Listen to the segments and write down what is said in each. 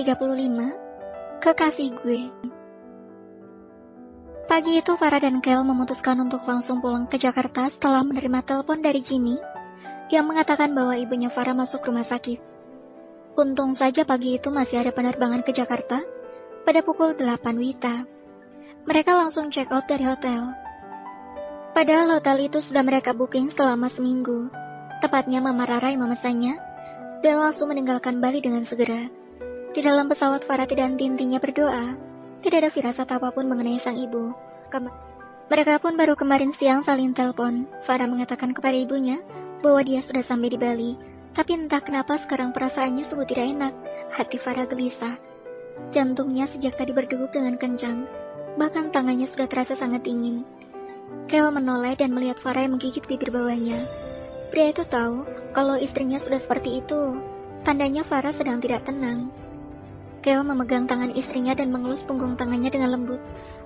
35, Kekasih Gue. Pagi itu Farah dan Kel memutuskan untuk langsung pulang ke Jakarta setelah menerima telepon dari Jimmy yang mengatakan bahwa ibunya Farah masuk rumah sakit. Untung saja pagi itu masih ada penerbangan ke Jakarta pada pukul 8 WITA. Mereka langsung check out dari hotel. Padahal hotel itu sudah mereka booking selama seminggu. Tepatnya Mama Rara yang memesannya dan langsung meninggalkan Bali dengan segera. Di dalam pesawat Farah tidak henti-hentinya berdoa. Tidak ada firasat apapun mengenai sang ibu. Mereka pun baru kemarin siang saling telepon. Farah mengatakan kepada ibunya bahwa dia sudah sampai di Bali. Tapi entah kenapa sekarang perasaannya sungguh tidak enak. Hati Farah gelisah. Jantungnya sejak tadi berdegup dengan kencang. Bahkan tangannya sudah terasa sangat dingin. Kel menoleh dan melihat Farah yang menggigit bibir bawahnya. Pria itu tahu kalau istrinya sudah seperti itu. Tandanya Farah sedang tidak tenang. Kel memegang tangan istrinya dan mengelus punggung tangannya dengan lembut,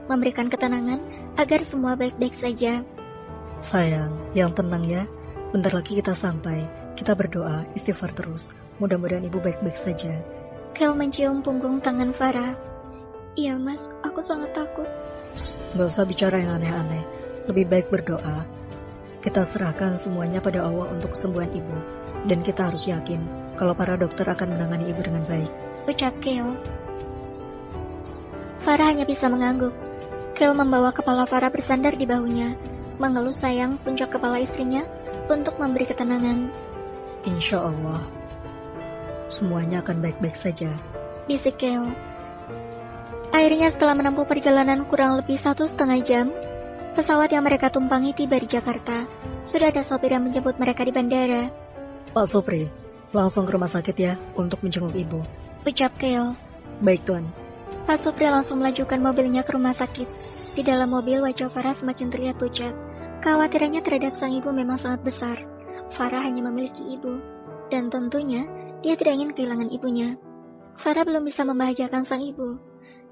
memberikan ketenangan agar semua baik-baik saja. Sayang, yang tenang ya. Bentar lagi kita sampai. Kita berdoa, istighfar terus. Mudah-mudahan ibu baik-baik saja. Kel mencium punggung tangan Farah. Iya mas, aku sangat takut. Gak usah bicara yang aneh-aneh. Lebih baik berdoa. Kita serahkan semuanya pada Allah untuk kesembuhan ibu. Dan kita harus yakin kalau para dokter akan menangani ibu dengan baik, ucap Kel. Farah hanya bisa mengangguk. Kel membawa kepala Farah bersandar di bahunya, mengelus sayang puncak kepala istrinya untuk memberi ketenangan. Insya Allah, semuanya akan baik-baik saja, bisik Kel. Akhirnya setelah menempuh perjalanan kurang lebih 1,5 jam, pesawat yang mereka tumpangi tiba di Jakarta. Sudah ada sopir yang menjemput mereka di bandara. Pak Supri, langsung ke rumah sakit ya untuk menjenguk ibu, ucap Kel. Baik tuan. Pak Supri langsung melajukan mobilnya ke rumah sakit. Di dalam mobil wajah Farah semakin terlihat pucat. Kekhawatirannya terhadap sang ibu memang sangat besar. Farah hanya memiliki ibu, dan tentunya dia tidak ingin kehilangan ibunya. Farah belum bisa membahagiakan sang ibu,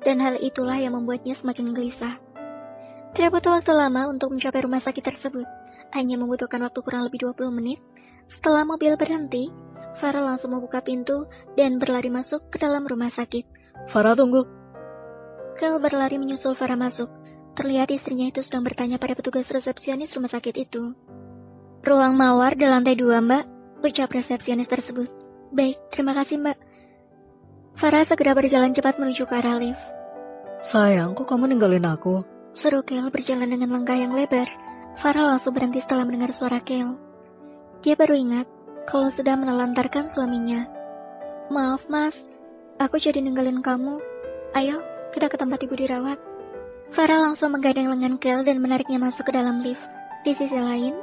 dan hal itulah yang membuatnya semakin gelisah. Tidak butuh waktu lama untuk mencapai rumah sakit tersebut. Hanya membutuhkan waktu kurang lebih 20 menit. Setelah mobil berhenti, Farah langsung membuka pintu dan berlari masuk ke dalam rumah sakit. Farah, tunggu. Kel berlari menyusul Farah masuk. Terlihat istrinya itu sedang bertanya pada petugas resepsionis rumah sakit itu. Ruang mawar di lantai 2, Mbak, ucap resepsionis tersebut. Baik, terima kasih, Mbak. Farah segera berjalan cepat menuju ke arah lift. Sayang, kok kamu ninggalin aku? Seru Kel berjalan dengan langkah yang lebar. Farah langsung berhenti setelah mendengar suara Kel. Dia baru ingat kalau sudah menelantarkan suaminya. Maaf mas, aku jadi ninggalin kamu. Ayo, kita ke tempat ibu dirawat. Farah langsung menggandeng lengan Kel dan menariknya masuk ke dalam lift. Di sisi lain,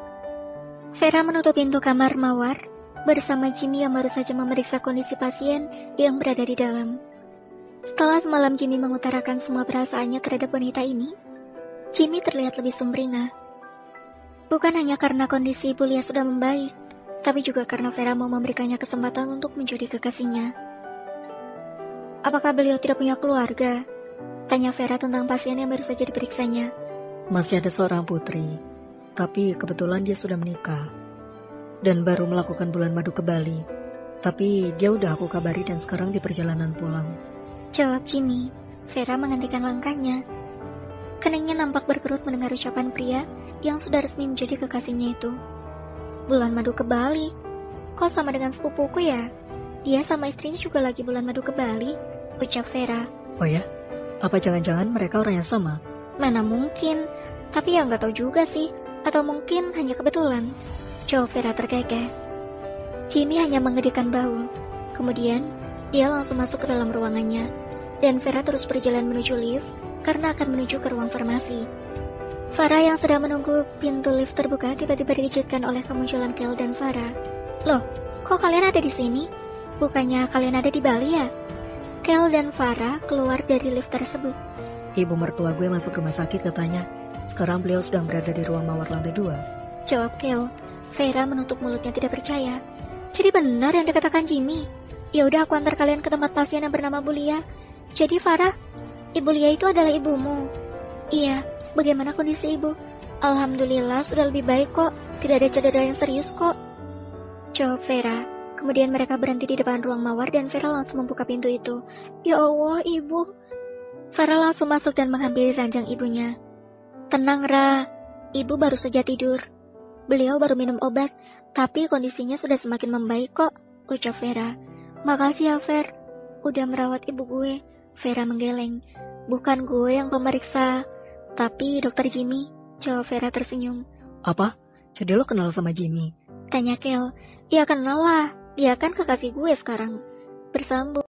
Farah menutup pintu kamar mawar bersama Jimmy yang baru saja memeriksa kondisi pasien yang berada di dalam. Setelah semalam Jimmy mengutarakan semua perasaannya terhadap wanita ini, Jimmy terlihat lebih sumringah. Bukan hanya karena kondisi ibu Lia sudah membaik, tapi juga karena Farah mau memberikannya kesempatan untuk menjadi kekasihnya. Apakah beliau tidak punya keluarga? Tanya Farah tentang pasien yang baru saja diperiksanya. Masih ada seorang putri, tapi kebetulan dia sudah menikah dan baru melakukan bulan madu ke Bali. Tapi dia udah aku kabari dan sekarang di perjalanan pulang, jawab Jimmy. Farah menghentikan langkahnya. Keningnya nampak berkerut mendengar ucapan pria yang sudah resmi menjadi kekasihnya itu. Bulan madu ke Bali? Kok sama dengan sepupuku ya? Dia sama istrinya juga lagi bulan madu ke Bali, ucap Farah. Oh ya? Apa jangan-jangan mereka orang yang sama? Mana mungkin, tapi ya nggak tahu juga sih. Atau mungkin hanya kebetulan, jawab Farah terkekeh. Jimmy hanya menggedihkan bahu. Kemudian, dia langsung masuk ke dalam ruangannya. Dan Farah terus berjalan menuju lift karena akan menuju ke ruang farmasi. Farah yang sedang menunggu pintu lift terbuka tiba-tiba dikejutkan oleh kemunculan Kel dan Farah. Loh, kok kalian ada di sini? Bukannya kalian ada di Bali ya? Kel dan Farah keluar dari lift tersebut. Ibu mertua gue masuk rumah sakit katanya. Sekarang beliau sedang berada di ruang mawar lantai 2, jawab Kel. Farah menutup mulutnya tidak percaya. Jadi benar yang dikatakan Jimmy. Ya udah, aku antar kalian ke tempat pasien yang bernama Bu Lia. Jadi Farah, Ibu Lia itu adalah ibumu? Iya, bagaimana kondisi ibu? Alhamdulillah sudah lebih baik kok, tidak ada cedera yang serius kok, jawab Farah. Kemudian mereka berhenti di depan ruang mawar dan Vera langsung membuka pintu itu. Ya Allah, ibu. Vera langsung masuk dan menghampiri ranjang ibunya. Tenang, Ra. Ibu baru saja tidur. Beliau baru minum obat, tapi kondisinya sudah semakin membaik kok, ucap Vera. Makasih ya, Ver. Udah merawat ibu gue. Vera menggeleng. Bukan gue yang pemeriksa, tapi dokter Jimmy, jawab Vera tersenyum. Apa? Jadi lo kenal sama Jimmy? Tanya Kel. Ya kenal lah, dia kan kekasih gue sekarang. Bersambung.